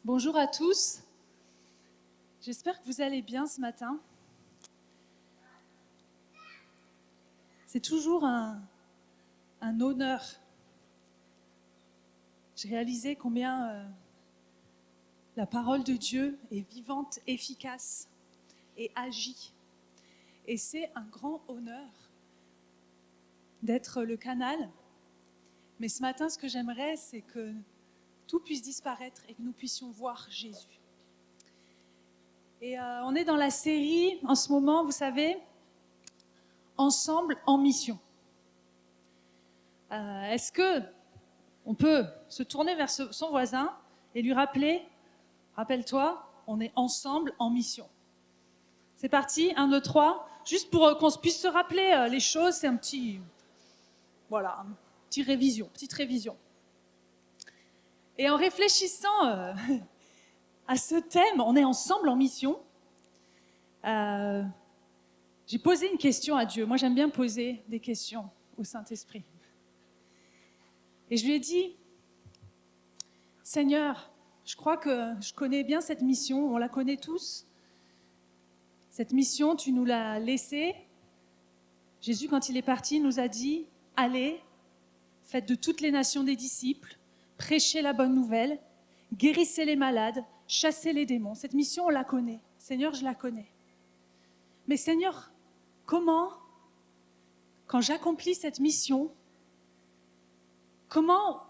Bonjour à tous, j'espère que vous allez bien ce matin. C'est toujours un honneur. J'ai réalisé combien la parole de Dieu est vivante, efficace et agit. Et c'est un grand honneur d'être le canal. Mais ce matin, ce que j'aimerais, c'est que tout puisse disparaître et que nous puissions voir Jésus. Et on est dans la série, en ce moment, vous savez, Ensemble en mission. Est-ce qu'on peut se tourner vers son voisin et lui rappeler, rappelle-toi, on est ensemble en mission. C'est parti, 1, 2, 3. Juste pour qu'on puisse se rappeler les choses, c'est petite révision. Et en réfléchissant à ce thème, on est ensemble en mission, j'ai posé une question à Dieu. Moi, j'aime bien poser des questions au Saint-Esprit. Et je lui ai dit, Seigneur, je crois que je connais bien cette mission, on la connaît tous. Cette mission, tu nous l'as laissée. Jésus, quand il est parti, nous a dit, allez, faites de toutes les nations des disciples, prêchez la bonne nouvelle, guérissez les malades, chassez les démons. Cette mission, on la connaît. Seigneur, je la connais. Mais Seigneur, comment, quand j'accomplis cette mission, comment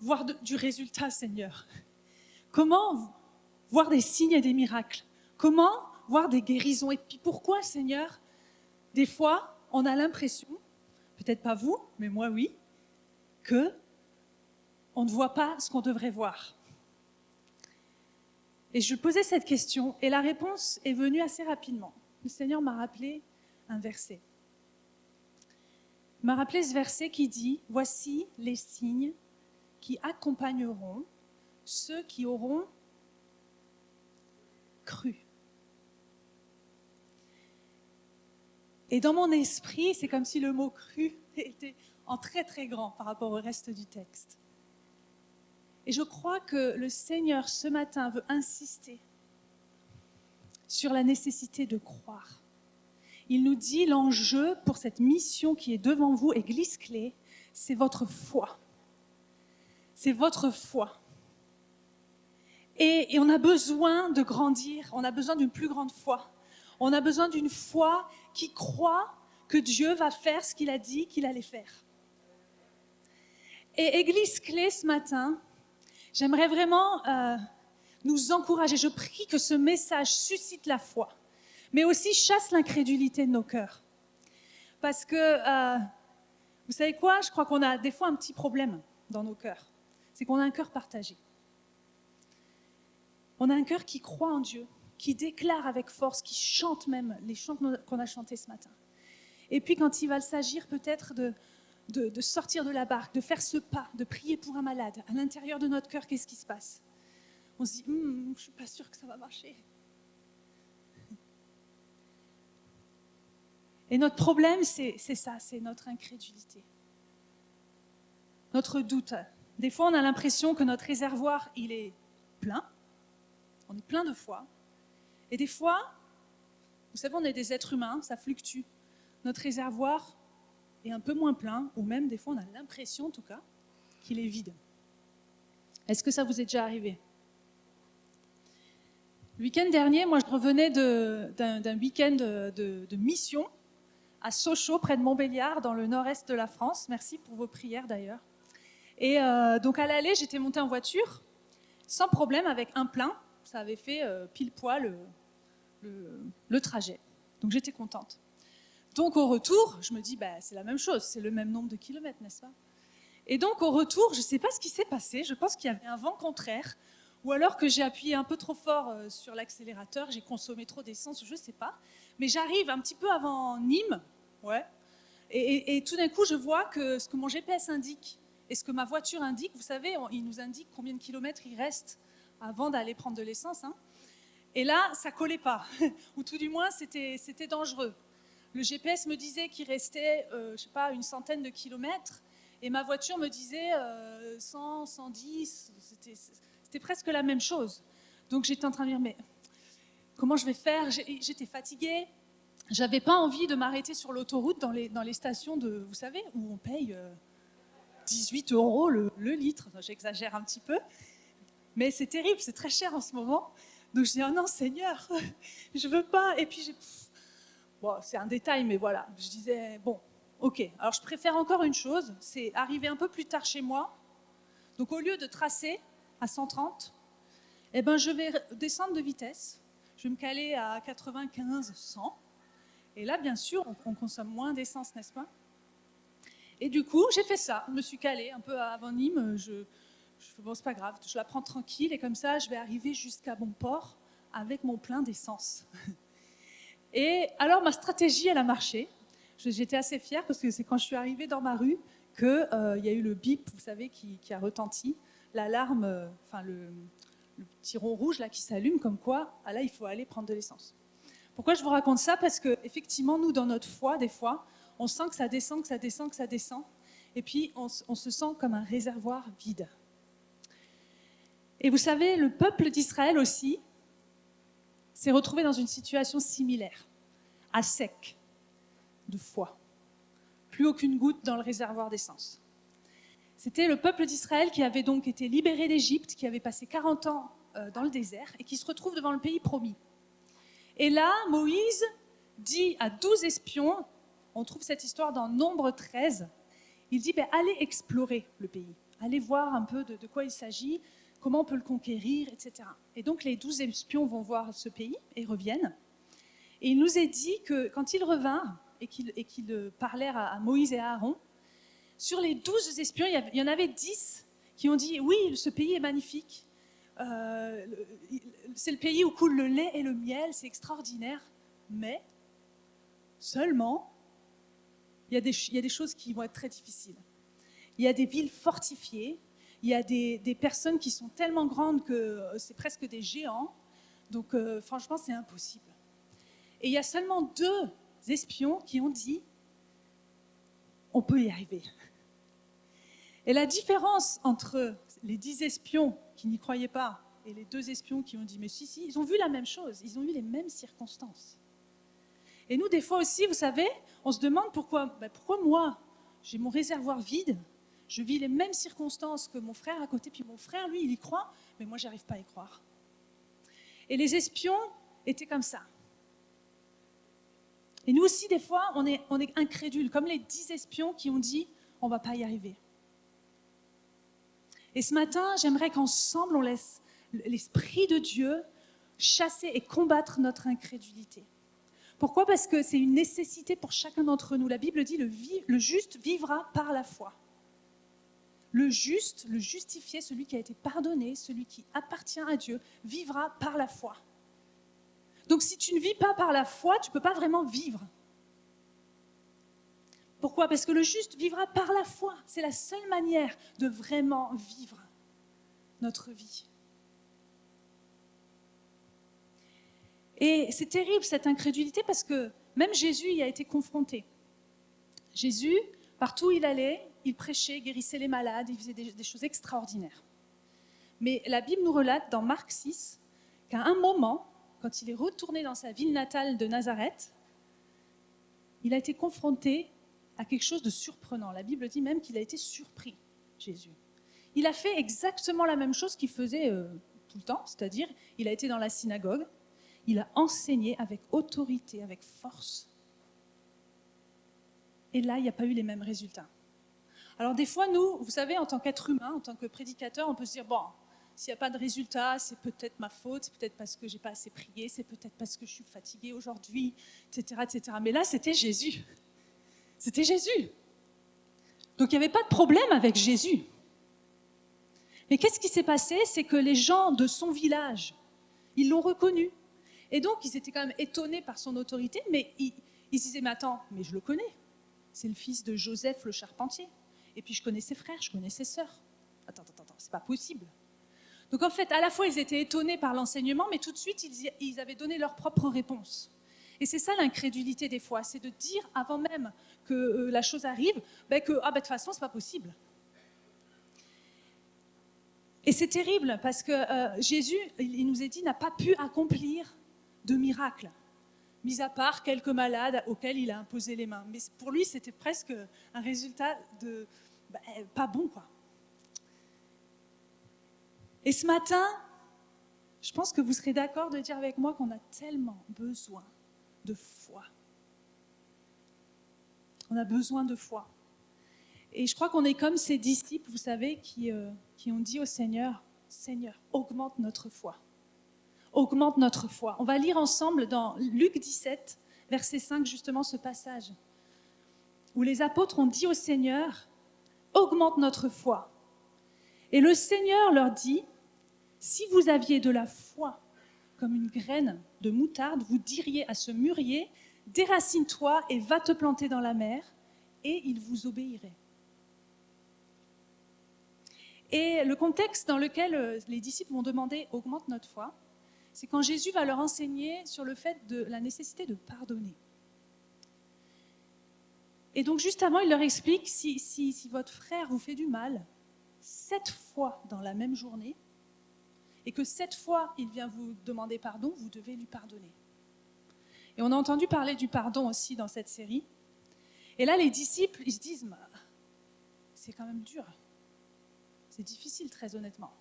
voir du résultat, Seigneur? Comment voir des signes et des miracles? Comment voir des guérisons? Et puis pourquoi, Seigneur, des fois, on a l'impression, peut-être pas vous, mais moi oui, que on ne voit pas ce qu'on devrait voir. Et je posais cette question et la réponse est venue assez rapidement. Le Seigneur m'a rappelé un verset. Il m'a rappelé ce verset qui dit « Voici les signes qui accompagneront ceux qui auront cru. » Et dans mon esprit, c'est comme si le mot « cru » était en très très grand par rapport au reste du texte. Et je crois que le Seigneur, ce matin, veut insister sur la nécessité de croire. Il nous dit l'enjeu pour cette mission qui est devant vous, Église Clé, c'est votre foi. C'est votre foi. Et on a besoin de grandir, on a besoin d'une plus grande foi. On a besoin d'une foi qui croit que Dieu va faire ce qu'il a dit qu'il allait faire. Et Église Clé, ce matin, j'aimerais vraiment nous encourager. Je prie que ce message suscite la foi, mais aussi chasse l'incrédulité de nos cœurs. Parce que, vous savez quoi? Je crois qu'on a des fois un petit problème dans nos cœurs. C'est qu'on a un cœur partagé. On a un cœur qui croit en Dieu, qui déclare avec force, qui chante même les chants qu'on a chantés ce matin. Et puis quand il va s'agir peut-être de sortir de la barque, de faire ce pas, de prier pour un malade, à l'intérieur de notre cœur, qu'est-ce qui se passe? On se dit, je ne suis pas sûre que ça va marcher. Et notre problème, c'est ça, c'est notre incrédulité. Notre doute. Des fois, on a l'impression que notre réservoir, il est plein. On est plein de foi. Et des fois, vous savez, on est des êtres humains, ça fluctue. Notre réservoir est un peu moins plein, ou même des fois, on a l'impression, en tout cas, qu'il est vide. Est-ce que ça vous est déjà arrivé? Le week-end dernier, moi, je revenais d'un week-end de mission à Sochaux, près de Montbéliard, dans le nord-est de la France. Merci pour vos prières, d'ailleurs. Et donc, à l'aller, j'étais montée en voiture, sans problème, avec un plein. Ça avait fait pile poil le trajet. Donc, j'étais contente. Donc, au retour, je me dis, c'est la même chose, c'est le même nombre de kilomètres, n'est-ce pas? Et donc, au retour, je ne sais pas ce qui s'est passé. Je pense qu'il y avait un vent contraire, ou alors que j'ai appuyé un peu trop fort sur l'accélérateur, j'ai consommé trop d'essence, je ne sais pas. Mais j'arrive un petit peu avant Nîmes, ouais. Et tout d'un coup, je vois que ce que mon GPS indique et ce que ma voiture indique, vous savez, il nous indique combien de kilomètres il reste avant d'aller prendre de l'essence. Hein. Et là, ça ne collait pas, ou tout du moins, c'était dangereux. Le GPS me disait qu'il restait, je ne sais pas, une centaine de kilomètres, et ma voiture me disait 100, 110, c'était presque la même chose. Donc j'étais en train de dire, mais comment je vais faire? J'étais fatiguée. J'avais pas envie de m'arrêter sur l'autoroute dans les stations vous savez, où on paye 18 € le litre. J'exagère un petit peu. Mais c'est terrible, c'est très cher en ce moment. Donc je dis, oh non Seigneur, je veux pas. Et puis, bon, c'est un détail, mais voilà. Je disais, bon, ok. Alors je préfère encore une chose, c'est arriver un peu plus tard chez moi. Donc au lieu de tracer à 130, eh ben, je vais descendre de vitesse. Je vais me caler à 95, 100. Et là, bien sûr, on consomme moins d'essence, n'est-ce pas? Et du coup, j'ai fait ça. Je me suis calée un peu avant Nîmes. Bon, c'est pas grave, je la prends tranquille et comme ça, je vais arriver jusqu'à mon port avec mon plein d'essence. Et alors, ma stratégie, elle a marché. J'étais assez fière parce que c'est quand je suis arrivée dans ma rue qu'il y a eu le bip, vous savez, qui a retenti. L'alarme, le petit rond rouge là, qui s'allume comme quoi, ah là, il faut aller prendre de l'essence. Pourquoi je vous raconte ça? Parce qu'effectivement, nous, dans notre foi, des fois, on sent que ça descend, que ça descend, que ça descend. Et puis, on se sent comme un réservoir vide. Et vous savez, le peuple d'Israël aussi s'est retrouvé dans une situation similaire, à sec, de foi. Plus aucune goutte dans le réservoir d'essence. C'était le peuple d'Israël qui avait donc été libéré d'Égypte, qui avait passé 40 ans dans le désert et qui se retrouve devant le pays promis. Et là, Moïse dit à 12 espions, on trouve cette histoire dans Nombre 13, il dit, allez explorer le pays, allez voir un peu de quoi il s'agit, comment on peut le conquérir, etc. Et donc les 12 espions vont voir ce pays et reviennent. Et il nous est dit que quand ils revinrent et qu'ils parlèrent à Moïse et à Aaron, sur les 12 espions, il y en avait 10 qui ont dit, oui, ce pays est magnifique, c'est le pays où coule le lait et le miel, c'est extraordinaire, mais seulement, il y a des choses qui vont être très difficiles. Il y a des villes fortifiées, il y a des personnes qui sont tellement grandes que c'est presque des géants, donc franchement, c'est impossible. Et il y a seulement 2 espions qui ont dit, on peut y arriver. Et la différence entre les 10 espions qui n'y croyaient pas et les 2 espions qui ont dit, mais si, ils ont vu la même chose, ils ont eu les mêmes circonstances. Et nous, des fois aussi, vous savez, on se demande pourquoi moi, j'ai mon réservoir vide, je vis les mêmes circonstances que mon frère à côté, puis mon frère, lui, il y croit, mais moi, j'arrive pas à y croire. Et les espions étaient comme ça. Et nous aussi, des fois, on est incrédules, comme les 10 espions qui ont dit, on va pas y arriver. Et ce matin, j'aimerais qu'ensemble, on laisse l'Esprit de Dieu chasser et combattre notre incrédulité. Pourquoi? Parce que c'est une nécessité pour chacun d'entre nous. La Bible dit le juste vivra par la foi. Le juste, le justifié, celui qui a été pardonné, celui qui appartient à Dieu, vivra par la foi. Donc si tu ne vis pas par la foi, tu ne peux pas vraiment vivre. Pourquoi? Parce que le juste vivra par la foi. C'est la seule manière de vraiment vivre notre vie. Et c'est terrible cette incrédulité parce que même Jésus y a été confronté. Jésus, partout où il allait, il prêchait, guérissait les malades, il faisait des choses extraordinaires. Mais la Bible nous relate dans Marc 6 qu'à un moment, quand il est retourné dans sa ville natale de Nazareth, il a été confronté à quelque chose de surprenant. La Bible dit même qu'il a été surpris, Jésus. Il a fait exactement la même chose qu'il faisait tout le temps, c'est-à-dire il a été dans la synagogue, il a enseigné avec autorité, avec force. Et là, il n'y a pas eu les mêmes résultats. Alors des fois, nous, vous savez, en tant qu'être humain, en tant que prédicateur, on peut se dire, bon, s'il n'y a pas de résultat, c'est peut-être ma faute, c'est peut-être parce que je n'ai pas assez prié, c'est peut-être parce que je suis fatiguée aujourd'hui, etc., etc. Mais là, c'était Jésus. C'était Jésus. Donc il n'y avait pas de problème avec Jésus. Mais qu'est-ce qui s'est passé? C'est que les gens de son village, ils l'ont reconnu. Et donc, ils étaient quand même étonnés par son autorité, mais ils se disaient, mais attends, mais je le connais. C'est le fils de Joseph le charpentier. Et puis, je connais ses frères, je connais ses sœurs. Attends, c'est pas possible. Donc, en fait, à la fois, ils étaient étonnés par l'enseignement, mais tout de suite, ils avaient donné leur propre réponse. Et c'est ça l'incrédulité des fois, c'est de dire avant même que la chose arrive, que de toute façon, c'est pas possible. Et c'est terrible parce que Jésus, il nous est dit, n'a pas pu accomplir de miracles, mis à part quelques malades auxquels il a imposé les mains. Mais pour lui, c'était presque un résultat pas bon, quoi. Et ce matin, je pense que vous serez d'accord de dire avec moi qu'on a tellement besoin de foi. On a besoin de foi. Et je crois qu'on est comme ces disciples, vous savez, qui ont dit au Seigneur, « Seigneur, augmente notre foi. Augmente notre foi. » On va lire ensemble dans Luc 17, verset 5, justement ce passage, où les apôtres ont dit au Seigneur, « Augmente notre foi. » Et le Seigneur leur dit, « Si vous aviez de la foi comme une graine de moutarde, vous diriez à ce mûrier, « Déracine-toi et va te planter dans la mer, et il vous obéirait. » Et le contexte dans lequel les disciples vont demander « augmente notre foi », c'est quand Jésus va leur enseigner sur le fait de la nécessité de pardonner. Et donc juste avant, il leur explique si votre frère vous fait du mal 7 fois dans la même journée, et que 7 fois il vient vous demander pardon, vous devez lui pardonner. Et on a entendu parler du pardon aussi dans cette série. Et là, les disciples, ils se disent « c'est quand même dur. C'est difficile, très honnêtement,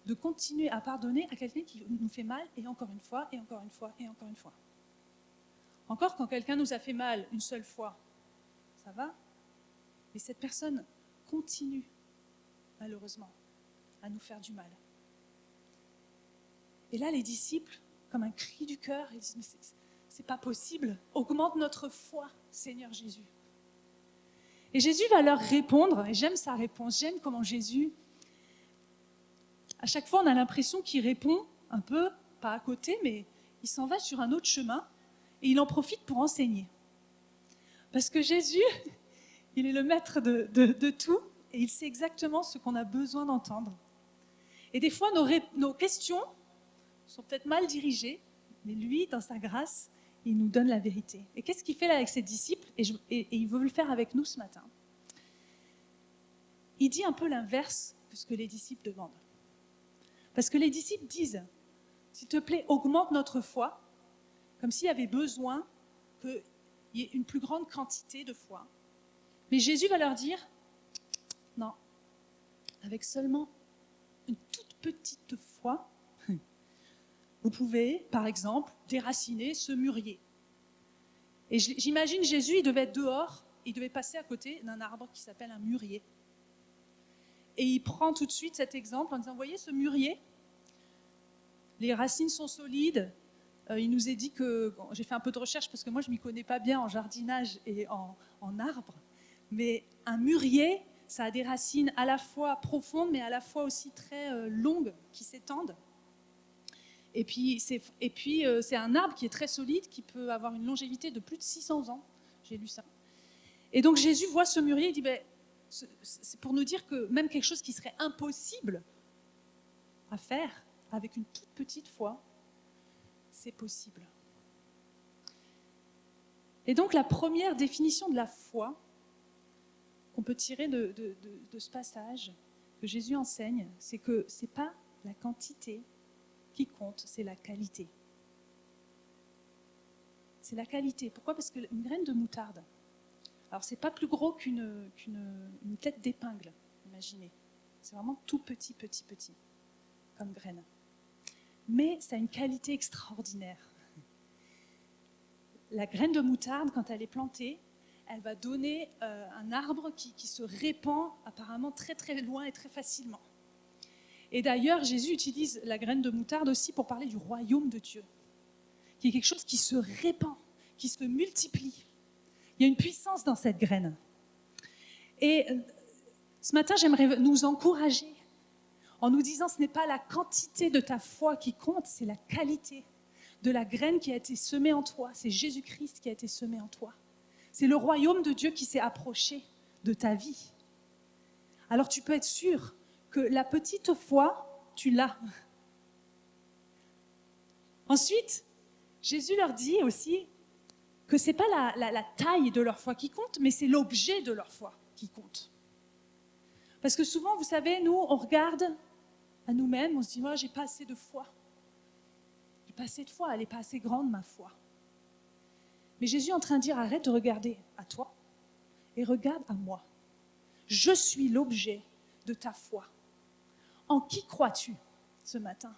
de continuer à pardonner à quelqu'un qui nous fait mal, et encore une fois, et encore une fois, et encore une fois. Encore quand quelqu'un nous a fait mal une seule fois, ça va, mais cette personne continue, malheureusement, à nous faire du mal. » Et là, les disciples, comme un cri du cœur, ils disent « mais c'est pas possible, augmente notre foi, Seigneur Jésus. » Et Jésus va leur répondre, et j'aime sa réponse, j'aime comment Jésus, à chaque fois on a l'impression qu'il répond un peu, pas à côté, mais il s'en va sur un autre chemin, et il en profite pour enseigner. Parce que Jésus, il est le maître de tout, et il sait exactement ce qu'on a besoin d'entendre. Et des fois, nos questions sont peut-être mal dirigées, mais lui, dans sa grâce, il nous donne la vérité. Et qu'est-ce qu'il fait là avec ses disciples, et il veut le faire avec nous ce matin. Il dit un peu l'inverse de ce que les disciples demandent. Parce que les disciples disent, s'il te plaît, augmente notre foi, comme s'il y avait besoin qu'il y ait une plus grande quantité de foi. Mais Jésus va leur dire, non, avec seulement une toute petite foi, vous pouvez, par exemple, déraciner ce mûrier. Et j'imagine Jésus, il devait être dehors, il devait passer à côté d'un arbre qui s'appelle un mûrier. Et il prend tout de suite cet exemple en disant, vous voyez ce mûrier, les racines sont solides. Il nous est dit que, bon, j'ai fait un peu de recherche parce que moi je ne m'y connais pas bien en jardinage et en arbres, mais un mûrier, ça a des racines à la fois profondes mais à la fois aussi très longues qui s'étendent. Et puis c'est un arbre qui est très solide, qui peut avoir une longévité de plus de 600 ans. J'ai lu ça. Et donc Jésus voit ce mûrier, il dit, c'est pour nous dire que même quelque chose qui serait impossible à faire avec une toute petite foi, c'est possible. Et donc la première définition de la foi qu'on peut tirer de ce passage que Jésus enseigne, c'est que ce n'est pas la quantité qui compte, c'est la qualité. C'est la qualité. Pourquoi ? Parce qu'une graine de moutarde, alors c'est pas plus gros qu'une tête d'épingle, imaginez. C'est vraiment tout petit, petit, petit, comme graine. Mais ça a une qualité extraordinaire. La graine de moutarde, quand elle est plantée, elle va donner un arbre qui se répand apparemment très très loin et très facilement. Et d'ailleurs, Jésus utilise la graine de moutarde aussi pour parler du royaume de Dieu, qui est quelque chose qui se répand, qui se multiplie. Il y a une puissance dans cette graine. Et ce matin, j'aimerais nous encourager en nous disant ce n'est pas la quantité de ta foi qui compte, c'est la qualité de la graine qui a été semée en toi. C'est Jésus-Christ qui a été semé en toi. C'est le royaume de Dieu qui s'est approché de ta vie. Alors tu peux être sûr que la petite foi, tu l'as. Ensuite, Jésus leur dit aussi que ce n'est pas la taille de leur foi qui compte, mais c'est l'objet de leur foi qui compte. Parce que souvent, vous savez, nous, on regarde à nous-mêmes, on se dit, moi, j'ai pas assez de foi. J'ai pas assez de foi, elle n'est pas assez grande, ma foi. Mais Jésus est en train de dire, arrête de regarder à toi et regarde à moi. Je suis l'objet de ta foi. En qui crois-tu ce matin?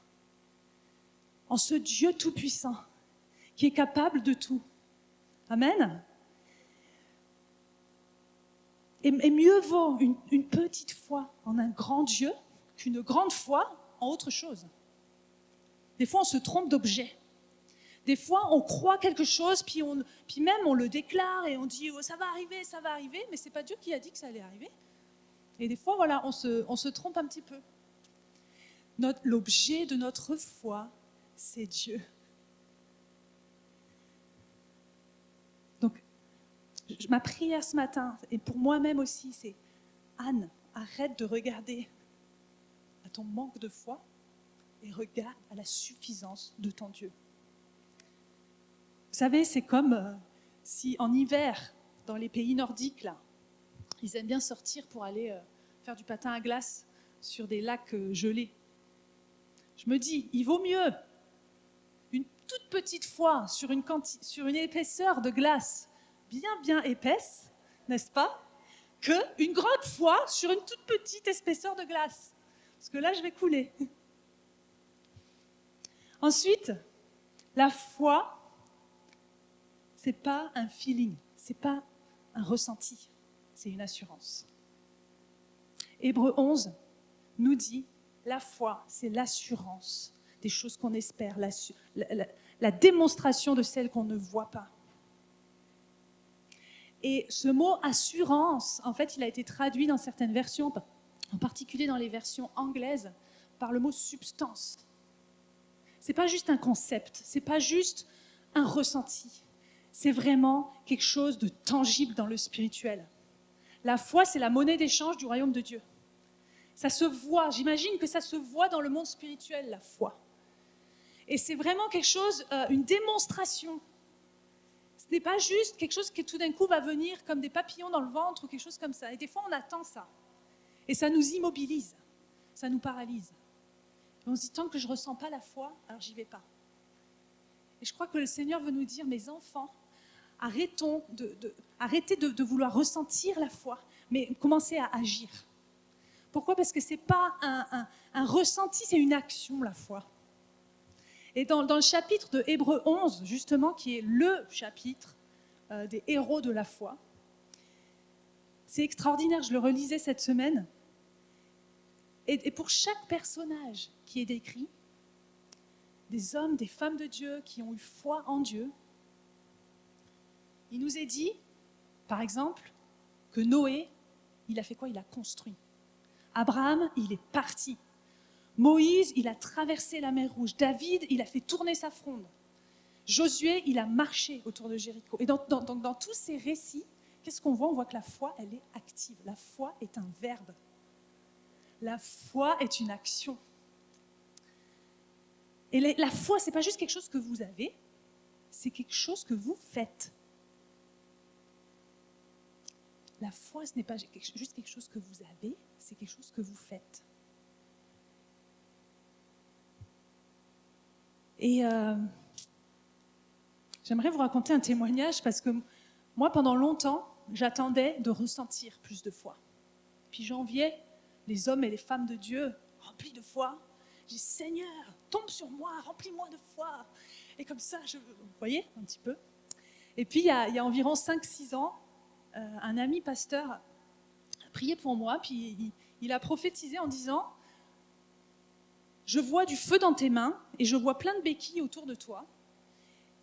En ce Dieu tout-puissant qui est capable de tout. Amen. Et mieux vaut une petite foi en un grand Dieu qu'une grande foi en autre chose. Des fois, on se trompe d'objet. Des fois, on croit quelque chose, puis même on le déclare et on dit oh, ça va arriver, mais ce n'est pas Dieu qui a dit que ça allait arriver. Et des fois, voilà, on se trompe un petit peu. L'objet de notre foi, c'est Dieu. Donc, ma prière ce matin, et pour moi-même aussi, c'est Anne, arrête de regarder à ton manque de foi et regarde à la suffisance de ton Dieu. Vous savez, c'est comme si en hiver, dans les pays nordiques, là, ils aiment bien sortir pour aller faire du patin à glace sur des lacs gelés. Je me dis, il vaut mieux une toute petite foi sur une épaisseur de glace bien épaisse, n'est-ce pas, qu'une grande foi sur une toute petite épaisseur de glace. Parce que là, je vais couler. Ensuite, la foi, c'est pas un feeling, c'est pas un ressenti, c'est une assurance. Hébreux 11 nous dit, la foi, c'est l'assurance des choses qu'on espère, la démonstration de celles qu'on ne voit pas. Et ce mot assurance, en fait, il a été traduit dans certaines versions, en particulier dans les versions anglaises, par le mot substance. C'est pas juste un concept, c'est pas juste un ressenti. C'est vraiment quelque chose de tangible dans le spirituel. La foi, c'est la monnaie d'échange du royaume de Dieu. Ça se voit, j'imagine que ça se voit dans le monde spirituel, la foi. Et c'est vraiment quelque chose, une démonstration. Ce n'est pas juste quelque chose qui tout d'un coup va venir comme des papillons dans le ventre ou quelque chose comme ça. Et des fois, on attend ça. Et ça nous immobilise, ça nous paralyse. Et on se dit, tant que je ne ressens pas la foi, alors j'y vais pas. Et je crois que le Seigneur veut nous dire, mes enfants, arrêtez de vouloir ressentir la foi, mais commencez à agir. Pourquoi ? Parce que ce n'est pas un ressenti, c'est une action, la foi. Et dans le chapitre de Hébreux 11, justement, qui est le chapitre des héros de la foi, c'est extraordinaire, je le relisais cette semaine. Et pour chaque personnage qui est décrit, des hommes, des femmes de Dieu qui ont eu foi en Dieu, il nous est dit, par exemple, que Noé, il a fait quoi ? Il a construit. Abraham, il est parti. Moïse, il a traversé la mer Rouge. David, il a fait tourner sa fronde. Josué, il a marché autour de Jéricho. Et dans tous ces récits, qu'est-ce qu'on voit ? On voit que la foi, elle est active. La foi est un verbe. La foi est une action. Et la foi, ce n'est pas juste quelque chose que vous avez, c'est quelque chose que vous faites. La foi, ce n'est pas juste quelque chose que vous avez, c'est quelque chose que vous faites. Et j'aimerais vous raconter un témoignage parce que moi, pendant longtemps, j'attendais de ressentir plus de foi. Puis j'enviais les hommes et les femmes de Dieu remplis de foi. J'ai dit, Seigneur, tombe sur moi, remplis-moi de foi. Et comme ça, vous voyez, un petit peu. Et puis, il y a environ 5-6 ans, un ami pasteur a prié pour moi, puis il a prophétisé en disant, je vois du feu dans tes mains et je vois plein de béquilles autour de toi.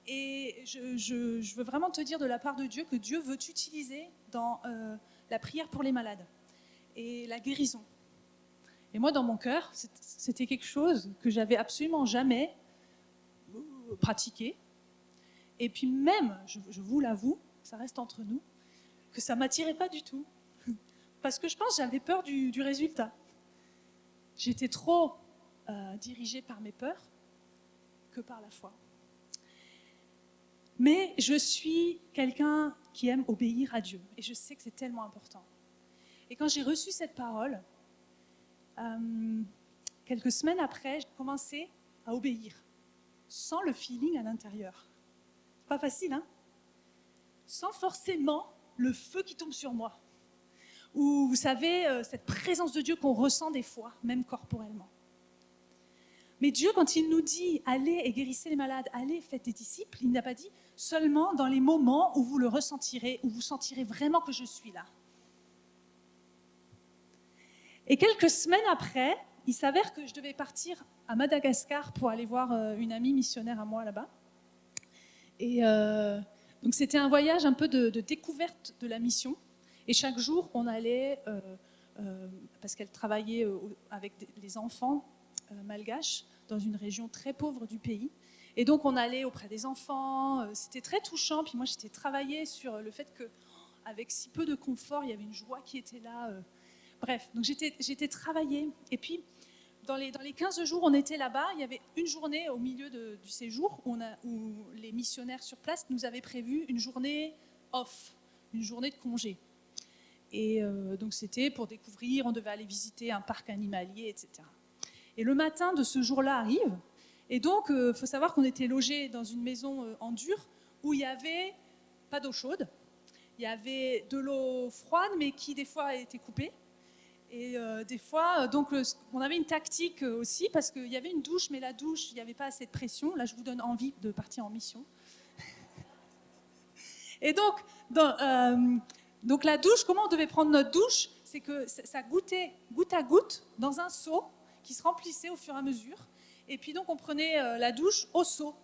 Et je veux vraiment te dire de la part de Dieu que Dieu veut t'utiliser dans la prière pour les malades et la guérison. Et moi, dans mon cœur, c'était quelque chose que j'avais absolument jamais pratiqué. Et puis même, je vous l'avoue, ça reste entre nous, que ça ne m'attirait pas du tout. Parce que je pense que j'avais peur du résultat. J'étais trop dirigée par mes peurs que par la foi. Mais je suis quelqu'un qui aime obéir à Dieu. Et je sais que c'est tellement important. Et quand j'ai reçu cette parole, quelques semaines après, j'ai commencé à obéir, sans le feeling à l'intérieur. Pas facile, hein? Sans forcément le feu qui tombe sur moi. Ou, vous savez, cette présence de Dieu qu'on ressent des fois, même corporellement. Mais Dieu, quand il nous dit « allez et guérissez les malades, allez, faites des disciples », il n'a pas dit seulement dans les moments où vous le ressentirez, où vous sentirez vraiment que je suis là. Et quelques semaines après, il s'avère que je devais partir à Madagascar pour aller voir une amie missionnaire à moi là-bas. Et donc c'était un voyage un peu de découverte de la mission. Et chaque jour, on allait, parce qu'elle travaillait avec les enfants malgaches, dans une région très pauvre du pays. Et donc on allait auprès des enfants, c'était très touchant. Puis moi j'étais travaillée sur le fait qu'avec si peu de confort, il y avait une joie qui était là. Bref, donc j'étais travaillée. Et puis dans les 15 jours on était là-bas, il y avait une journée au milieu du séjour où les missionnaires sur place nous avaient prévu une journée off, une journée de congé. Et donc c'était pour découvrir, on devait aller visiter un parc animalier, etc. Et le matin de ce jour-là arrive, et donc il faut savoir qu'on était logés dans une maison en dur où il n'y avait pas d'eau chaude, il y avait de l'eau froide mais qui des fois était coupée. Et des fois, donc on avait une tactique aussi parce qu'il y avait une douche, mais la douche, il n'y avait pas assez de pression. Là, je vous donne envie de partir en mission. Et donc la douche, comment on devait prendre notre douche? C'est que ça goûtait goutte à goutte dans un seau qui se remplissait au fur et à mesure. Et puis donc on prenait la douche au seau.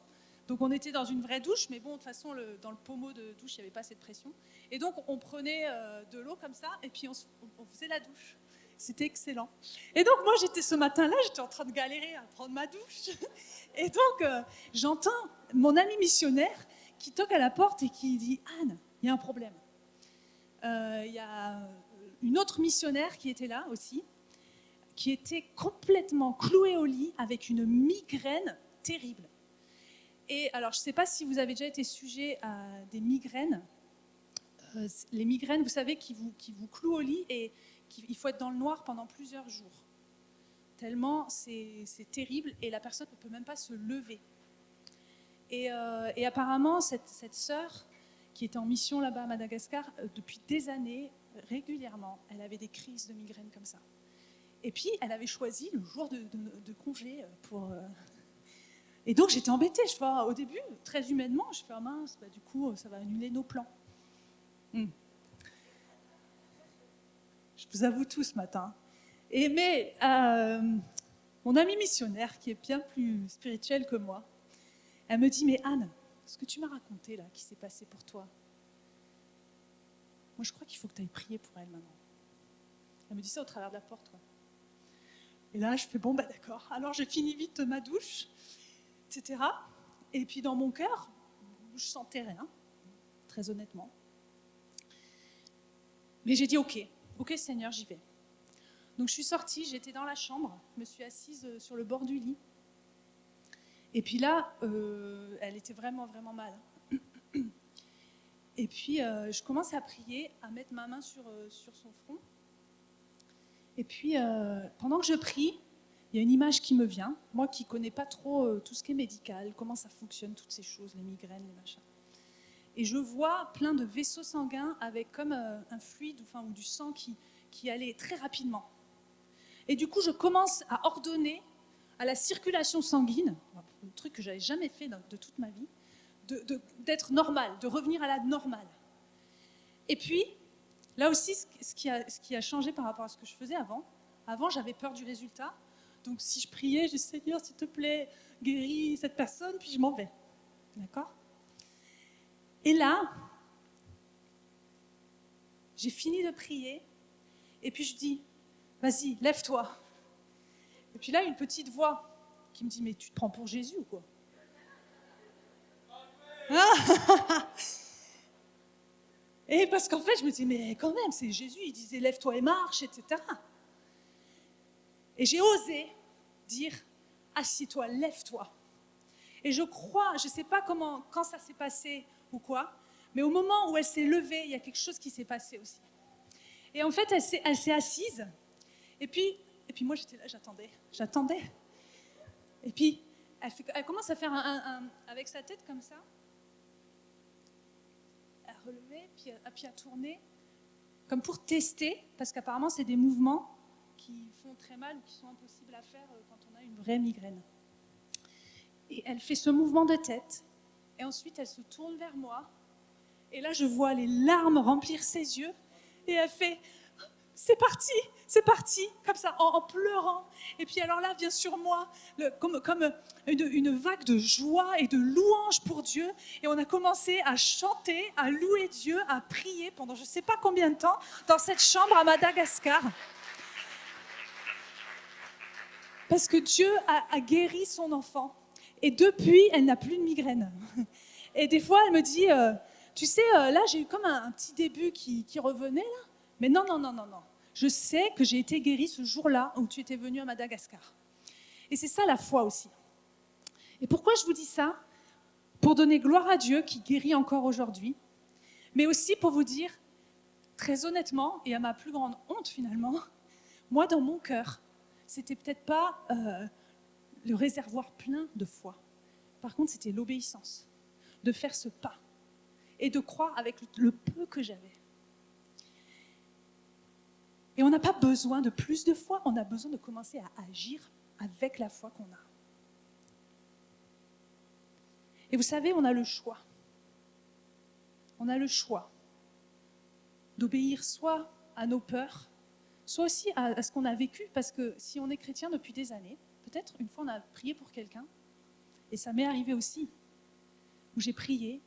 Donc on était dans une vraie douche, mais bon, de toute façon, dans le pommeau de douche, il n'y avait pas assez de pression. Et donc on prenait de l'eau comme ça, et puis on faisait la douche. C'était excellent. Et donc moi, ce matin-là, j'étais en train de galérer à prendre ma douche. Et donc j'entends mon ami missionnaire qui toque à la porte et qui dit « Anne, il y a un problème. » Il y a une autre missionnaire qui était là aussi, qui était complètement clouée au lit avec une migraine terrible. Et alors, je ne sais pas si vous avez déjà été sujet à des migraines. Les migraines, vous savez, qui vous clouent au lit et il faut être dans le noir pendant plusieurs jours. Tellement c'est terrible et la personne ne peut même pas se lever. Et apparemment, cette sœur qui était en mission là-bas à Madagascar, depuis des années, régulièrement, elle avait des crises de migraine comme ça. Et puis, elle avait choisi le jour de congé pour... Et donc, j'étais embêtée. Au début, très humainement, je fais « Ah mince, du coup, ça va annuler nos plans. » Je vous avoue tout ce matin. Mais mon amie missionnaire, qui est bien plus spirituelle que moi, elle me dit « Mais Anne, ce que tu m'as raconté, là, qui s'est passé pour toi, moi, je crois qu'il faut que tu ailles prier pour elle maintenant. » Elle me dit ça au travers de la porte, quoi. Et là, je fais « Bon, d'accord. » Alors, je finis vite ma douche, etc. Et puis, dans mon cœur, je sentais rien, très honnêtement. Mais j'ai dit « Ok, Seigneur, j'y vais. » Donc, je suis sortie, j'étais dans la chambre, je me suis assise sur le bord du lit. Et puis là, elle était vraiment, vraiment mal. Et puis, je commence à prier, à mettre ma main sur son front. Et puis, pendant que je prie, il y a une image qui me vient. Moi qui ne connais pas trop tout ce qui est médical, comment ça fonctionne, toutes ces choses, les migraines, les machins. Et je vois plein de vaisseaux sanguins avec comme un fluide ou du sang qui allait très rapidement. Et du coup, je commence à ordonner à la circulation sanguine, un truc que je n'avais jamais fait de toute ma vie, d'être normal, de revenir à la normale. Et puis, là aussi, ce qui a changé par rapport à ce que je faisais avant, j'avais peur du résultat. Donc, si je priais, je dis « Seigneur, s'il te plaît, guéris cette personne », puis je m'en vais. D'accord ? Et là, j'ai fini de prier, et puis je dis « Vas-y, lève-toi ». Et puis là, une petite voix qui me dit « Mais tu te prends pour Jésus ou quoi ?» Et parce qu'en fait, je me dis, mais quand même, c'est Jésus, il disait, lève-toi et marche, etc. Et j'ai osé dire, assis-toi, lève-toi. Et je crois, je ne sais pas quand ça s'est passé ou quoi, mais au moment où elle s'est levée, il y a quelque chose qui s'est passé aussi. Et en fait, elle s'est assise, et puis puis moi, j'étais là, j'attendais. Et puis, elle commence à faire avec sa tête comme ça, à relever, puis à tourner, comme pour tester, parce qu'apparemment, c'est des mouvements qui font très mal ou qui sont impossibles à faire quand on a une vraie migraine. Et elle fait ce mouvement de tête, et ensuite, elle se tourne vers moi, et là, je vois les larmes remplir ses yeux, et elle fait « c'est parti », comme ça, en pleurant. Et puis alors là, vient sur moi comme une vague de joie et de louange pour Dieu. Et on a commencé à chanter, à louer Dieu, à prier pendant je ne sais pas combien de temps dans cette chambre à Madagascar. Parce que Dieu a guéri son enfant. Et depuis, elle n'a plus de migraine. Et des fois, elle me dit, tu sais, là, j'ai eu comme un petit début qui revenait, là. Mais non. Je sais que j'ai été guérie ce jour-là où tu étais venue à Madagascar. Et c'est ça la foi aussi. Et pourquoi je vous dis ça? Pour donner gloire à Dieu qui guérit encore aujourd'hui, mais aussi pour vous dire, très honnêtement, et à ma plus grande honte finalement, moi dans mon cœur, c'était peut-être pas le réservoir plein de foi. Par contre, c'était l'obéissance, de faire ce pas et de croire avec le peu que j'avais. Et on n'a pas besoin de plus de foi, on a besoin de commencer à agir avec la foi qu'on a. Et vous savez, on a le choix. On a le choix d'obéir soit à nos peurs, soit aussi à ce qu'on a vécu, parce que si on est chrétien depuis des années, peut-être une fois on a prié pour quelqu'un, et ça m'est arrivé aussi, où j'ai prié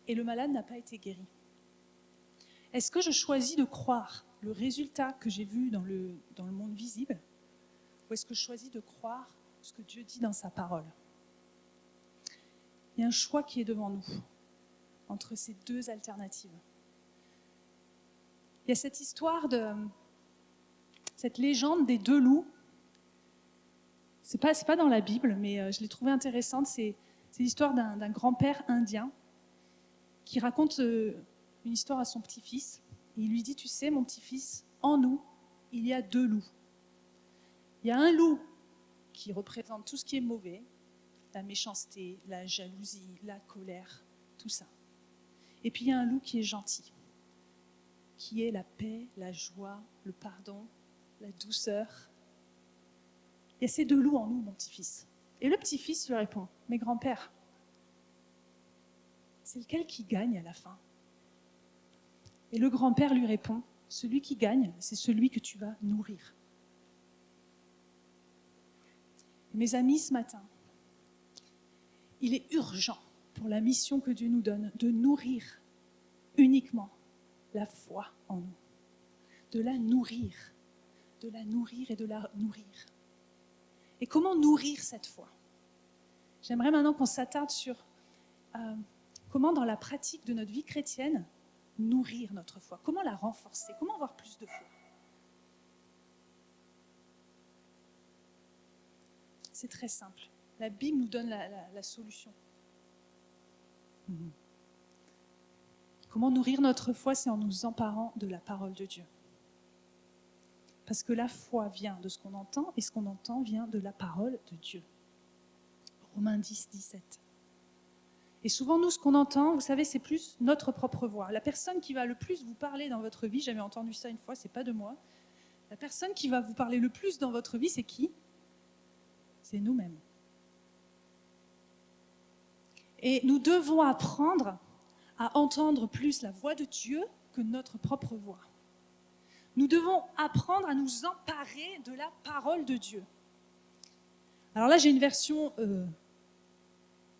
et le malade n'a pas été guéri. Est-ce que je choisis de croire le résultat que j'ai vu dans le monde visible, ou est-ce que je choisis de croire ce que Dieu dit dans sa parole? Il y a un choix qui est devant nous, entre ces deux alternatives. Il y a cette histoire cette légende des deux loups. C'est pas dans la Bible, mais je l'ai trouvée intéressante. C'est l'histoire d'un grand-père indien qui raconte une histoire à son petit-fils. Et il lui dit, tu sais, mon petit-fils, en nous, il y a deux loups. Il y a un loup qui représente tout ce qui est mauvais, la méchanceté, la jalousie, la colère, tout ça. Et puis il y a un loup qui est gentil, qui est la paix, la joie, le pardon, la douceur. Il y a ces deux loups en nous, mon petit-fils. Et le petit-fils lui répond, mais grand-père, c'est lequel qui gagne à la fin? Et le grand-père lui répond, celui qui gagne, c'est celui que tu vas nourrir. Et mes amis, ce matin, il est urgent pour la mission que Dieu nous donne de nourrir uniquement la foi en nous. De la nourrir et de la nourrir. Et comment nourrir cette foi? J'aimerais maintenant qu'on s'attarde sur comment dans la pratique de notre vie chrétienne nourrir notre foi, comment la renforcer, comment avoir plus de foi. C'est très simple. La Bible nous donne la solution. Comment nourrir notre foi? C'est en nous emparant de la parole de Dieu. Parce que la foi vient de ce qu'on entend, et ce qu'on entend vient de la parole de Dieu. Romains 10, 17. Et souvent, nous, ce qu'on entend, vous savez, c'est plus notre propre voix. La personne qui va le plus vous parler dans votre vie, j'avais entendu ça une fois, c'est pas de moi. La personne qui va vous parler le plus dans votre vie, c'est qui? C'est nous-mêmes. Et nous devons apprendre à entendre plus la voix de Dieu que notre propre voix. Nous devons apprendre à nous emparer de la parole de Dieu. Alors là, j'ai une version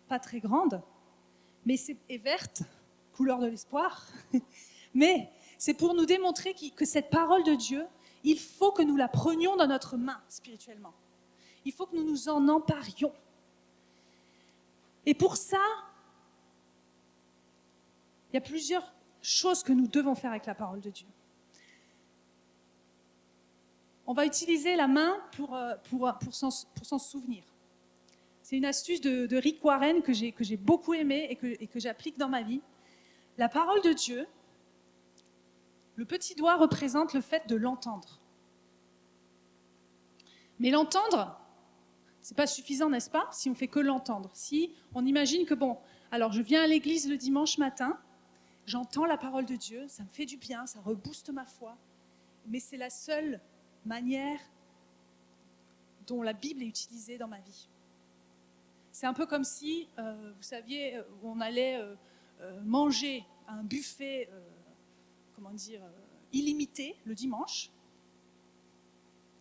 pas très grande, mais est verte, couleur de l'espoir. Mais c'est pour nous démontrer que cette parole de Dieu, il faut que nous la prenions dans notre main spirituellement. Il faut que nous nous en emparions. Et pour ça, il y a plusieurs choses que nous devons faire avec la parole de Dieu. On va utiliser la main pour s'en souvenir. C'est une astuce de Rick Warren que j'ai beaucoup aimée et que j'applique dans ma vie. La parole de Dieu, le petit doigt représente le fait de l'entendre. Mais l'entendre, c'est pas suffisant, n'est-ce pas, si on fait que l'entendre. Si on imagine que, bon, alors je viens à l'église le dimanche matin, j'entends la parole de Dieu, ça me fait du bien, ça rebooste ma foi, mais c'est la seule manière dont la Bible est utilisée dans ma vie. C'est un peu comme si, vous saviez, on allait manger à un buffet, illimité le dimanche,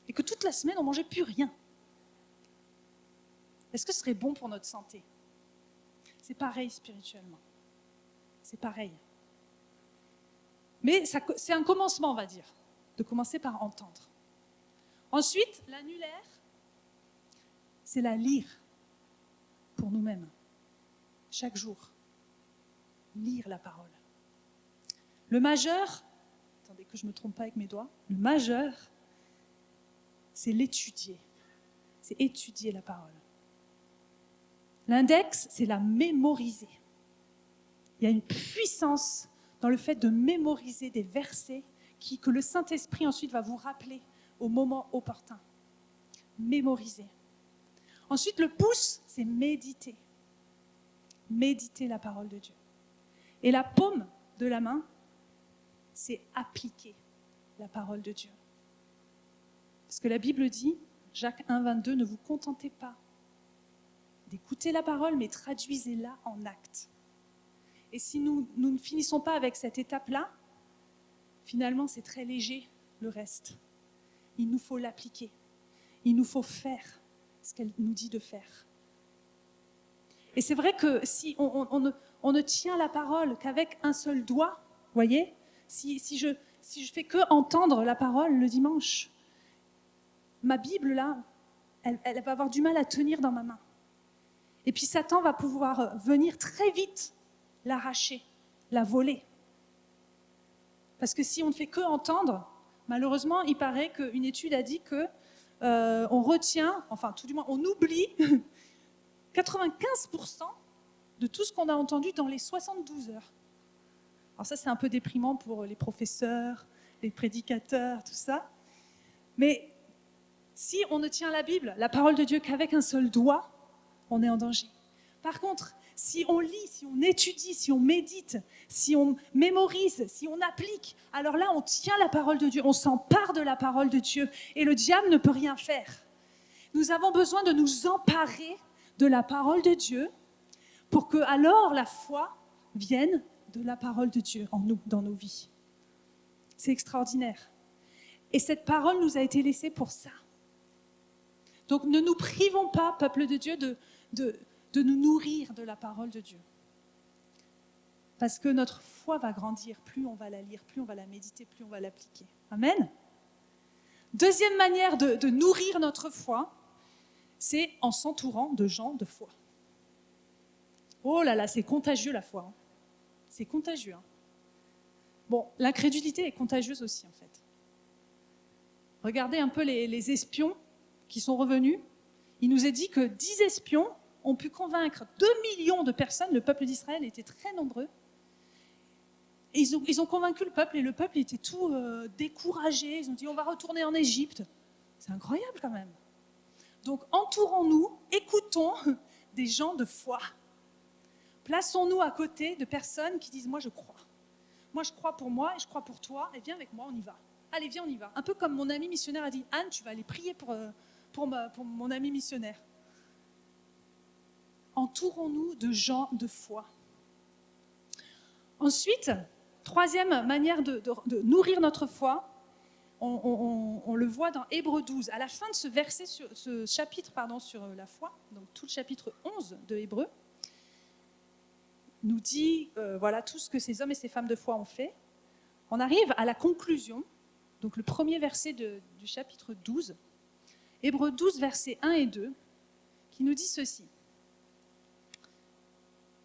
et que toute la semaine, on ne mangeait plus rien. Est-ce que ce serait bon pour notre santé? C'est pareil spirituellement. C'est pareil. Mais c'est un commencement, on va dire, de commencer par entendre. Ensuite, l'annulaire, c'est la lire pour nous-mêmes, chaque jour. Lire la parole. Le majeur, attendez que je ne me trompe pas avec mes doigts, le majeur, c'est l'étudier. C'est étudier la parole. L'index, c'est la mémoriser. Il y a une puissance dans le fait de mémoriser des versets que le Saint-Esprit ensuite va vous rappeler au moment opportun. Mémoriser. Ensuite, le pouce, c'est méditer. Méditer la parole de Dieu. Et la paume de la main, c'est appliquer la parole de Dieu. Parce que la Bible dit, Jacques 1, 22, ne vous contentez pas d'écouter la parole, mais traduisez-la en actes. Et si nous ne finissons pas avec cette étape-là, finalement, c'est très léger, le reste. Il nous faut l'appliquer. Il nous faut faire ce qu'elle nous dit de faire. Et c'est vrai que si on ne tient la parole qu'avec un seul doigt, voyez, si je fais que entendre la parole le dimanche, ma Bible, là, elle va avoir du mal à tenir dans ma main. Et puis Satan va pouvoir venir très vite l'arracher, la voler. Parce que si on ne fait que entendre, malheureusement, il paraît qu'une étude a dit qu'on retient, enfin tout du moins, on oublie 95% de tout ce qu'on a entendu dans les 72 heures. Alors ça, c'est un peu déprimant pour les professeurs, les prédicateurs, tout ça. Mais si on ne tient la Bible, la parole de Dieu, qu'avec un seul doigt, on est en danger. Par contre, si on lit, si on étudie, si on médite, si on mémorise, si on applique, alors là, on tient la parole de Dieu, on s'empare de la parole de Dieu et le diable ne peut rien faire. Nous avons besoin de nous emparer de la parole de Dieu pour que alors la foi vienne de la parole de Dieu en nous, dans nos vies. C'est extraordinaire. Et cette parole nous a été laissée pour ça. Donc ne nous privons pas, peuple de Dieu, de nous nourrir de la parole de Dieu. Parce que notre foi va grandir, plus on va la lire, plus on va la méditer, plus on va l'appliquer. Amen. Deuxième manière de nourrir notre foi, c'est en s'entourant de gens de foi. Oh là là, c'est contagieux la foi. C'est contagieux. Bon, l'incrédulité est contagieuse aussi en fait. Regardez un peu les espions qui sont revenus. Il nous est dit que 10 espions ont pu convaincre 2 millions de personnes. Le peuple d'Israël était très nombreux. Et ils ont convaincu le peuple et le peuple était tout découragé. Ils ont dit on va retourner en Égypte. C'est incroyable quand même. Donc entourons-nous, écoutons des gens de foi. Plaçons-nous à côté de personnes qui disent moi je crois. Moi je crois pour moi et je crois pour toi et viens avec moi, on y va. Allez viens, on y va. Un peu comme mon ami missionnaire a dit Anne, tu vas aller prier pour mon ami missionnaire. Entourons-nous de gens de foi. Ensuite, troisième manière de nourrir notre foi, on le voit dans Hébreux 12. À la fin de ce verset, ce chapitre sur la foi, donc tout le chapitre 11 de Hébreux, nous dit voilà tout ce que ces hommes et ces femmes de foi ont fait. On arrive à la conclusion, donc le premier verset du chapitre 12, Hébreux 12, versets 1 et 2, qui nous dit ceci.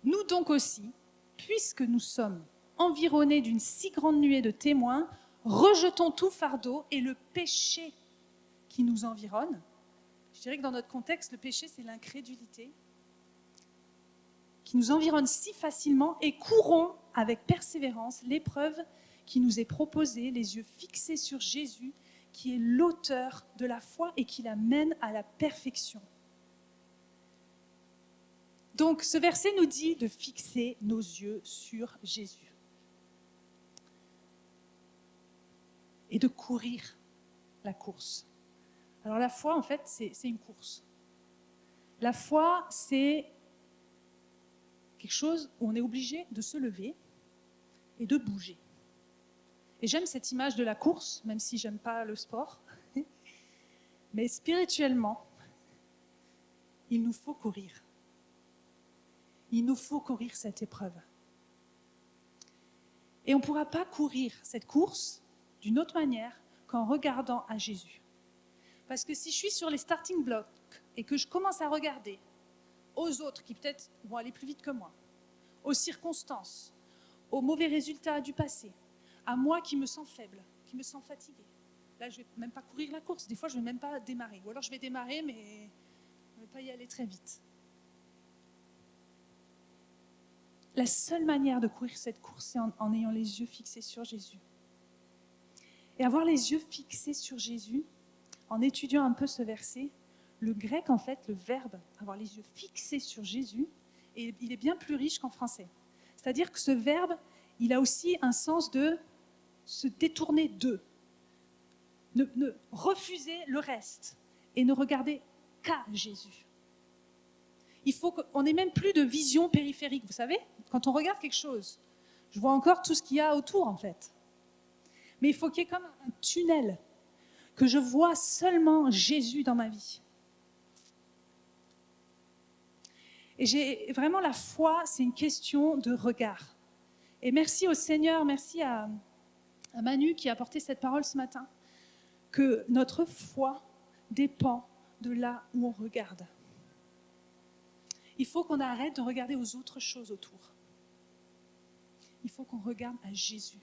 Nous donc aussi, puisque nous sommes environnés d'une si grande nuée de témoins, rejetons tout fardeau et le péché qui nous environne. Je dirais que dans notre contexte, le péché, c'est l'incrédulité, qui nous environne si facilement et courons avec persévérance l'épreuve qui nous est proposée, les yeux fixés sur Jésus, qui est l'auteur de la foi et qui la mène à la perfection. Donc, ce verset nous dit de fixer nos yeux sur Jésus et de courir la course. Alors, la foi, en fait, c'est une course. La foi, c'est quelque chose où on est obligé de se lever et de bouger. Et j'aime cette image de la course, même si j'aime pas le sport. Mais spirituellement, il nous faut courir. Il nous faut courir cette épreuve. Et on ne pourra pas courir cette course d'une autre manière qu'en regardant à Jésus. Parce que si je suis sur les starting blocks et que je commence à regarder aux autres qui peut-être vont aller plus vite que moi, aux circonstances, aux mauvais résultats du passé, à moi qui me sens faible, qui me sens fatiguée. Là, je ne vais même pas courir la course. Des fois, je ne vais même pas démarrer. Ou alors, je vais démarrer, mais je ne vais pas y aller très vite. La seule manière de courir cette course, c'est en ayant les yeux fixés sur Jésus. Et avoir les yeux fixés sur Jésus, en étudiant un peu ce verset, le grec, en fait, le verbe avoir les yeux fixés sur Jésus, et il est bien plus riche qu'en français. C'est-à-dire que ce verbe, il a aussi un sens de se détourner d'eux, ne refuser le reste et ne regarder qu'à Jésus. Il faut qu'on n'ait même plus de vision périphérique, vous savez, quand on regarde quelque chose, je vois encore tout ce qu'il y a autour en fait. Mais il faut qu'il y ait comme un tunnel, que je vois seulement Jésus dans ma vie. Et j'ai vraiment la foi, c'est une question de regard. Et merci au Seigneur, merci à Manu qui a apporté cette parole ce matin, que notre foi dépend de là où on regarde. Il faut qu'on arrête de regarder aux autres choses autour. Il faut qu'on regarde à Jésus.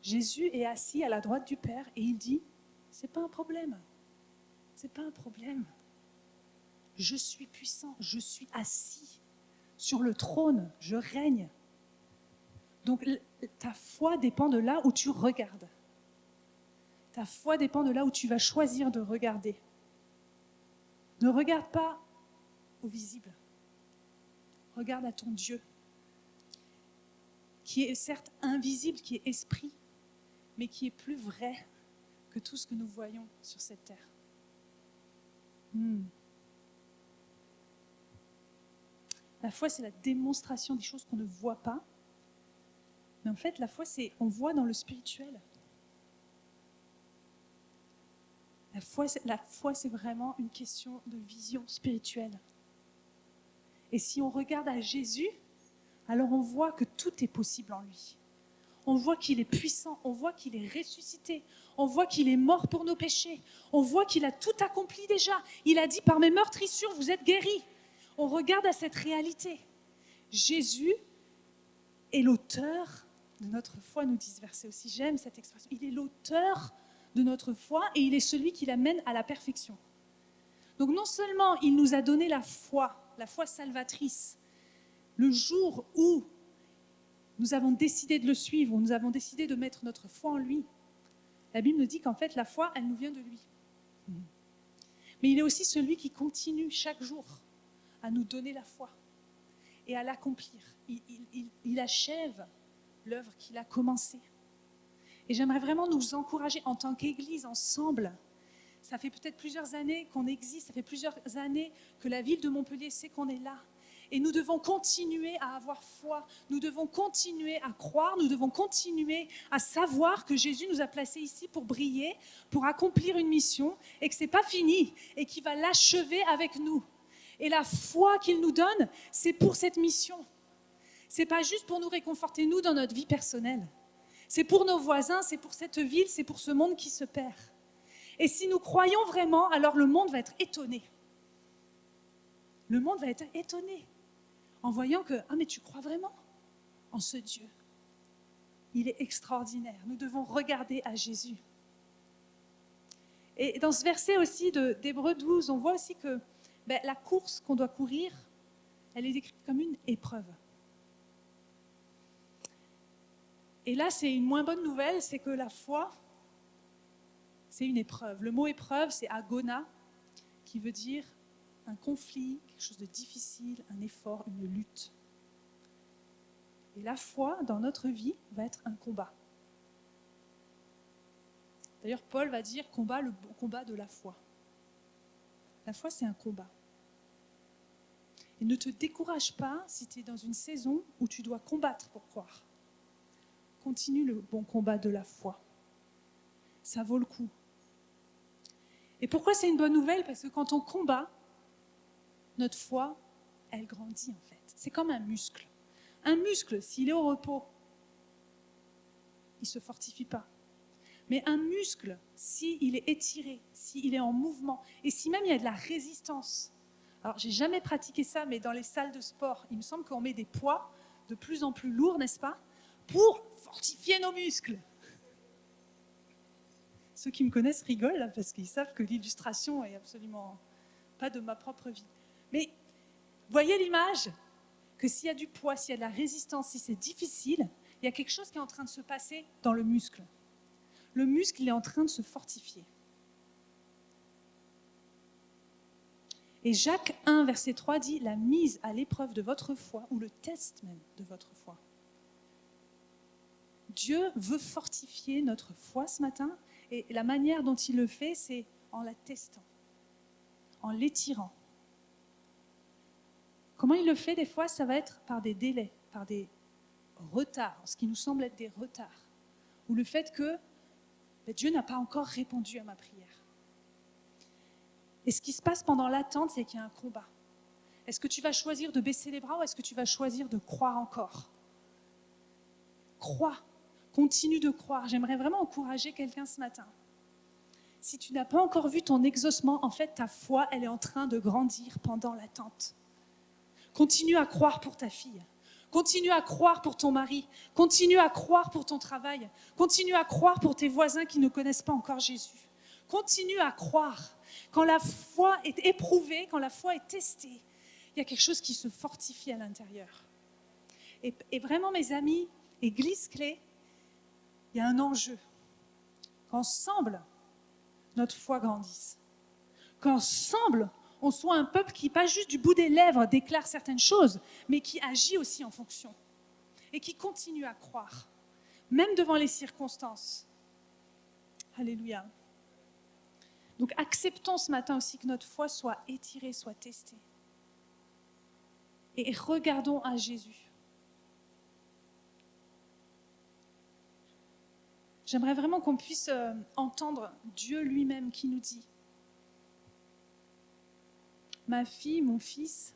Jésus est assis à la droite du Père et il dit, c'est pas un problème. C'est pas un problème. Je suis puissant, je suis assis sur le trône, je règne. Donc ta foi dépend de là où tu regardes. Ta foi dépend de là où tu vas choisir de regarder. Ne regarde pas au visible. Regarde à ton Dieu, qui est certes invisible, qui est esprit, mais qui est plus vrai que tout ce que nous voyons sur cette terre. La foi, c'est la démonstration des choses qu'on ne voit pas. Mais en fait, la foi, c'est on voit dans le spirituel. La foi, c'est vraiment une question de vision spirituelle. Et si on regarde à Jésus, alors on voit que tout est possible en lui. On voit qu'il est puissant, on voit qu'il est ressuscité, on voit qu'il est mort pour nos péchés, on voit qu'il a tout accompli déjà. Il a dit, par mes meurtrissures, vous êtes guéris. On regarde à cette réalité. Jésus est l'auteur de notre foi, nous dit ce verset aussi. J'aime cette expression. Il est l'auteur de notre foi et il est celui qui l'amène à la perfection. Donc non seulement il nous a donné la foi salvatrice, le jour où nous avons décidé de le suivre, où nous avons décidé de mettre notre foi en lui, la Bible nous dit qu'en fait la foi, elle nous vient de lui. Mais il est aussi celui qui continue chaque jour à nous donner la foi et à l'accomplir. Il achève l'œuvre qu'il a commencée. Et j'aimerais vraiment nous encourager en tant qu'Église ensemble. Ça fait peut-être plusieurs années qu'on existe, ça fait plusieurs années que la ville de Montpellier sait qu'on est là. Et nous devons continuer à avoir foi, nous devons continuer à croire, nous devons continuer à savoir que Jésus nous a placés ici pour briller, pour accomplir une mission, et que ce n'est pas fini, et qu'il va l'achever avec nous. Et la foi qu'il nous donne, c'est pour cette mission. Ce n'est pas juste pour nous réconforter, nous, dans notre vie personnelle. C'est pour nos voisins, c'est pour cette ville, c'est pour ce monde qui se perd. Et si nous croyons vraiment, alors le monde va être étonné. Le monde va être étonné en voyant que, ah mais tu crois vraiment en ce Dieu. Il est extraordinaire. Nous devons regarder à Jésus. Et dans ce verset aussi d'Hébreux 12, on voit aussi que la course qu'on doit courir, elle est décrite comme une épreuve. Et là, c'est une moins bonne nouvelle, c'est que la foi, c'est une épreuve. Le mot épreuve, c'est agona, qui veut dire un conflit, quelque chose de difficile, un effort, une lutte. Et la foi, dans notre vie, va être un combat. D'ailleurs, Paul va dire combat, le combat de la foi. La foi, c'est un combat. Et ne te décourage pas si tu es dans une saison où tu dois combattre pour croire. Continue le bon combat de la foi. Ça vaut le coup. Et pourquoi c'est une bonne nouvelle? Parce que quand on combat, notre foi, elle grandit en fait. C'est comme un muscle. Un muscle, s'il est au repos, il ne se fortifie pas. Mais un muscle, s'il est étiré, s'il est en mouvement, et si même il y a de la résistance. Alors, j'ai jamais pratiqué ça, mais dans les salles de sport, il me semble qu'on met des poids de plus en plus lourds, n'est-ce pas, pour fortifier nos muscles. Ceux qui me connaissent rigolent, là, parce qu'ils savent que l'illustration est absolument pas de ma propre vie. Mais voyez l'image, que s'il y a du poids, s'il y a de la résistance, si c'est difficile, il y a quelque chose qui est en train de se passer dans le muscle. Le muscle, il est en train de se fortifier. Et Jacques 1, verset 3 dit « La mise à l'épreuve de votre foi » ou le test même de votre foi. Dieu veut fortifier notre foi ce matin et la manière dont il le fait, c'est en la testant, en l'étirant. Comment il le fait des fois? Ça va être par des délais, par des retards, ce qui nous semble être des retards, ou le fait que Dieu n'a pas encore répondu à ma prière. Et ce qui se passe pendant l'attente, c'est qu'il y a un combat. Est-ce que tu vas choisir de baisser les bras ou est-ce que tu vas choisir de croire encore? Crois, continue de croire. J'aimerais vraiment encourager quelqu'un ce matin. Si tu n'as pas encore vu ton exaucement, en fait, ta foi, elle est en train de grandir pendant l'attente. Continue à croire pour ta fille. Continue à croire pour ton mari. Continue à croire pour ton travail. Continue à croire pour tes voisins qui ne connaissent pas encore Jésus. Continue à croire. Quand la foi est éprouvée, quand la foi est testée, il y a quelque chose qui se fortifie à l'intérieur. Et vraiment, mes amis, Église Clé, il y a un enjeu. Qu'ensemble, notre foi grandisse. Qu'ensemble, on soit un peuple qui, pas juste du bout des lèvres, déclare certaines choses, mais qui agit aussi en fonction. Et qui continue à croire, même devant les circonstances. Alléluia. Donc acceptons ce matin aussi que notre foi soit étirée, soit testée. Et regardons à Jésus. J'aimerais vraiment qu'on puisse entendre Dieu lui-même qui nous dit « Ma fille, mon fils,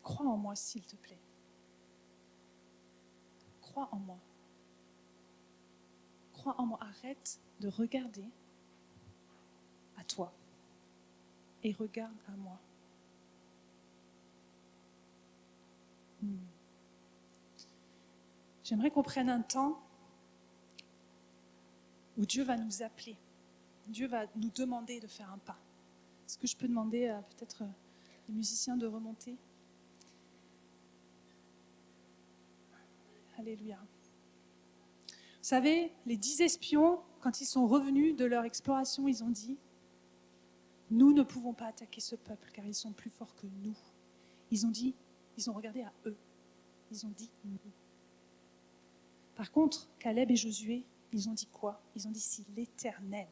crois en moi s'il te plaît. Crois en moi. Crois en moi. Arrête de regarder à toi et regarde à moi. » J'aimerais qu'on prenne un temps où Dieu va nous appeler. Dieu va nous demander de faire un pas. Est-ce que je peux demander à peut-être les musiciens de remonter? Alléluia. Vous savez, les 10 espions, quand ils sont revenus de leur exploration, ils ont dit « Nous ne pouvons pas attaquer ce peuple car ils sont plus forts que nous. » Ils ont regardé à eux. Ils ont dit « nous ». Par contre, Caleb et Josué, ils ont dit quoi? Ils ont dit « Si l'Éternel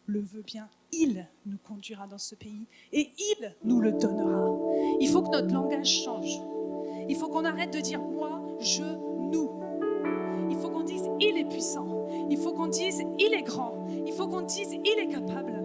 le veut bien, il nous conduira dans ce pays et il nous le donnera. » Il faut que notre langage change. Il faut qu'on arrête de dire « moi, je, nous ». Il faut qu'on dise « il est puissant ». Il faut qu'on dise « il est grand ». Il faut qu'on dise « il est capable ».